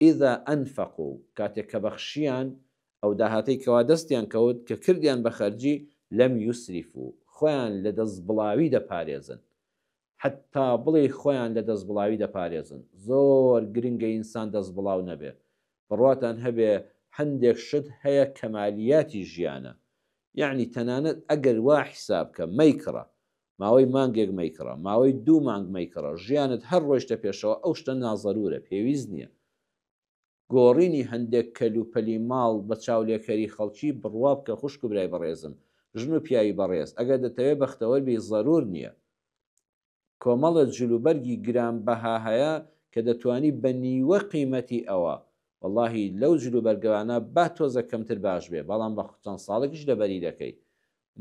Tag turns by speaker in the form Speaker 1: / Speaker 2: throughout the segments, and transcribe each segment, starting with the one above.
Speaker 1: ئیذا ئەنفەقوا کاتێک کە بەخشیان ئەو داهاتەی کەوا دەستیان کەوت کە کردیان بە خەرجی لەم یوسریفوا خۆیان لە دەست بڵاوی دەپارێزن حتا بڵێ خۆیان لە دەست بڵاوی دەپارێزن زۆر گرنگە ئینسان دەست بڵاو نەبێ بڕواتان هەبێ هەندێک شت هەیە کەمالیاتی ژیانە یعنی تەنانەت ئەگەر وا حیساب کە مەیکڕە ماوەی مانگێک مەیکڕە ماوەی 2 مانگ مەیکڕە ژیانت هەر ڕۆیشتە پێشەوە ئەو شتە نازەرورە پێویست نییە گۆڕینی هەندێک کەلوپەلی ماڵ بە چاولێکەری خەڵکی بڕوا بکە خوشک و برای بەڕێزم ژن و پیاوی بەڕێز ئەگەر دەتەوێت بەختەوەربی زەرور نییە کۆمەڵە جلوبەرگی گرانبەها هەیە کە دەتوانی بە نیوە قیمەتی ئەوە واللهی لەو جلوبەرگەوانە با تۆزە کەمتر باش بێ بەڵام بە چەند ساڵێکیش لەبەری دەکەی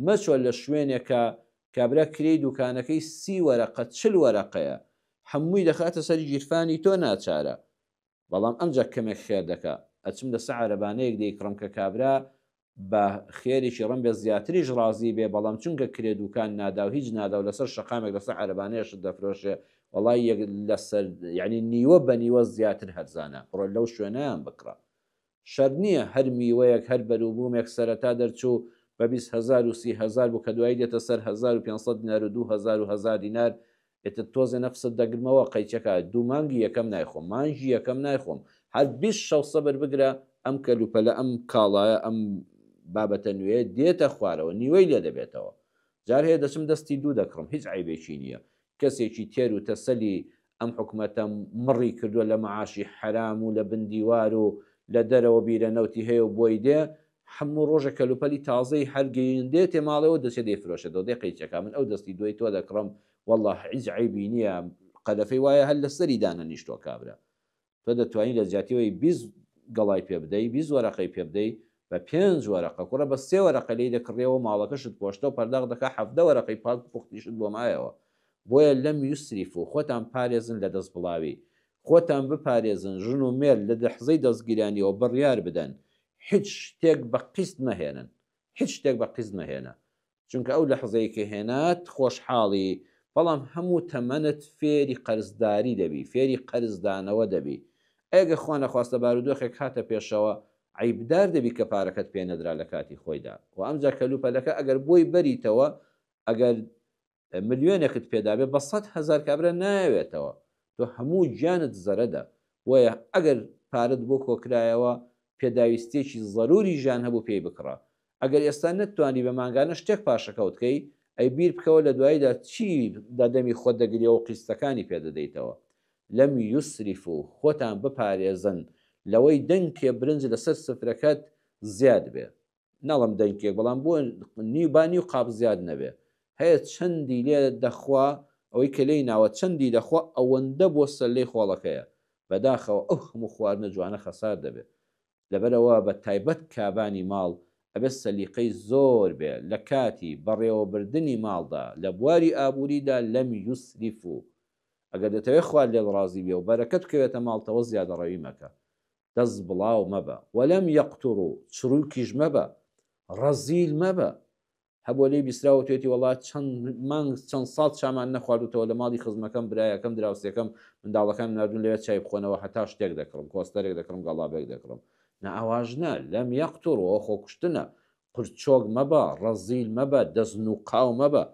Speaker 1: مەچۆ لە شوێنێکە کابرا کرێی دوکانەکەی 30 وەرەقە 40 وەرەقەیە هەمووی دەخاتە سەر گیرفانی تۆ ناچارە بەڵام ئەمجا کەمێک خێر دەکا ئەچم لە سەعرەبانەیەک دەیکڕم کە کابرا بە خێریی ڕم بێ زیاتریش ڕازی بێ بەڵام چونکە کرێ دوکان نادا و هیچ نادا و لەسەر شقامێک لەسەر عربانەیەش دەفرۆشێ وڵی لەسەر یعنی نیوە بە نیوە زیاتر هەرزانە بڕۆ لەو شوێنەیان بکڕە شەر نییە هەر میوەیەک هەر بەروبوومێک سەرەتا دەرچوو بە 20,000 و 30,000 بوو کە دوایی دێتە سەر 1500 دینار و 2000 دینار ئێتە تۆزێ نەفست دەگرمەوە قەیچەکە 2 مانگی یەکەم نایخۆم مانگی یەکەم نایخۆم هەر 20 سەبر بگرە ئەم کەلوپەلە ئەم کاڵایە ئەم بابەتە نوێ دێتە خوارەوە نیوەی لێ دەبێتەوە جار هەیە دەچم دەستی 2 دەکڕم هیچ عیبێکی نییە کەسێکی تێر و تەسەلی ئەم حکومەتە مڕی کردووە لە مەعاشی حرام و لە بندیوار و لە دەرەوە بیرەنەوتی هەیە و بۆی دێ هەموو ڕۆژە کەلوپەلی تازەی هەرگەین دێتێ ماڵەوە دەچێت دەیفرۆشێتەوە دێ قەیچەکە من ئەو دەستی دوای تۆ دەکڕم والله هیچ عیبی نییە قەدەفەی وایە هەر لە سەری دانە نیشتۆ کابرا تۆ دەتوانین لە جیاتیەوەی 20 گەڵای پێ بدەی 20 وەرەقەی پێ بدەی بە 5 وەرەقە کوڕە بە 3 وەرەقە لێی دەکڕێەوە ماڵەکەشت پۆشتە و پەرداغ دەکا 7 وەرەقەی پاک پوختیشت بۆ مایەوە بۆیە لەم یوسریف و خۆتان پارێزن لە دەست بڵاوی خۆتان بپارێزن ژن و مێر لە دەحزەی دەستگیرانیەوە بڕیار بدەن هیچ شتێک بە قیست مەهێنن هیچ شتێک بە قیست مەهێنە چونکە ئەو لە حزەیەکە هێنات خۆشحاڵی بەڵام هەموو تەمەنت فێری قەرزداری دەبی فێری قەرزدانەوە دەبی ئەگە خوا نەخواستە بارودۆخێک هاتە پێشەوە عیبدار دەبی کە پارەکەت پێ نەدرا لە کاتی خۆیدا و ئەمجا کەلوپەلەکە ئەگەر بۆی بەریتەوە ئەگەر ملیۆنێکت پێدابێ بە 100,000 کابرا نایەوێتەوە تۆ هەموو گیانت زەرەدا وایە ئەگەر پارت بۆ کۆکرایەوە پێداویستێکی ضروری ژیان هەبوو پێی بکڕە ئەگەر ئێستا نتوانی بە ماگانە شتێک پاشەکەوتکەی ئەی بیر بکەوە لە دواییدا چی دەدەمی خۆت دەگریەوە و قیستەکانی پێدەدەیتەوە لەم یوسریف و خۆتان بپارێزن لەوەی دەنگێ برنج لەسەر سفرەکەت زیاد بێ ناڵم دەنگێک بەڵام بۆ نیوبانی و قاب زیاد نەبێ هەیە چەندی لێ دەخوا ئەوەی کە لێی ناوە چەندی دەخوا ئەوەندە بۆ سەلەی خۆڵەکەیە بەداخەوە ئەو هەموو خواردنە جوانە خەسار دەبێت لەبەرەوە بە تایبەت کابانی ماڵ ئەبێت سەلیقەی زۆر بێ لە کاتی بەڕێوەبردننی ماڵدا لە بواری ئابووریدا لەم یوسریف و ئەگەر دەتەوێت خوارد لێ ڕازی بێ و بەرەکەت بکەوێتە ماڵتەوە زیادەڕەوی مەکە دەست بڵاو مەبە وەلەم یەقتوڕ و چڕووکیش مەبە ڕەزیل مەبە هەبووە لێی بیسراوە توێتی وڵات چەند ساڵ چامان نەخواردوتەوە لە ماڵی خزمەکەم برایەکەم دراوسەکەم منداڵەکان نردون لەوێت چای بخۆنەوە هەتا شتێک دەکڕم کۆستەرێک دەکڕم گەڵابێک دەکڕم نە ئاواژنە لەم یەقتوڕ و خۆکوشتنە قورچۆک مەبە ڕەزیل مەبە دەزن و قاو مەبە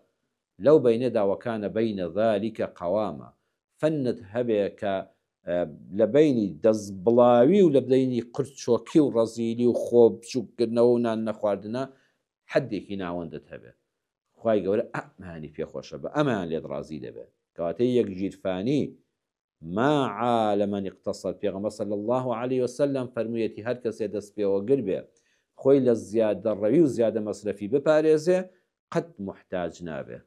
Speaker 1: لەو بەینە داوەکانە بەینە ذالیکە قەوامە فەنت هەبێ کە لە بینی دەست بڵاوی و لە بدەینی قورچۆکی و ڕەزیلی و خۆ بچووکردنەوە و نان نەخواردنە حدێکی ناوەندت هەبێت خوای گەورە ئەمانی پێخۆشە بە ئەمان لێت ڕازی دەبێت کەواتەی یەک گیرفانی ما عالەمەنی اقتصاد پێغەمبەر صلی الله عليه وسلم فەرموویەتی هەر کەسێ دەست پێوە گر بێ خۆی لە زیادە ڕەوی و زیادە مەصرفی بپارێزێ قەت محتاج نابێ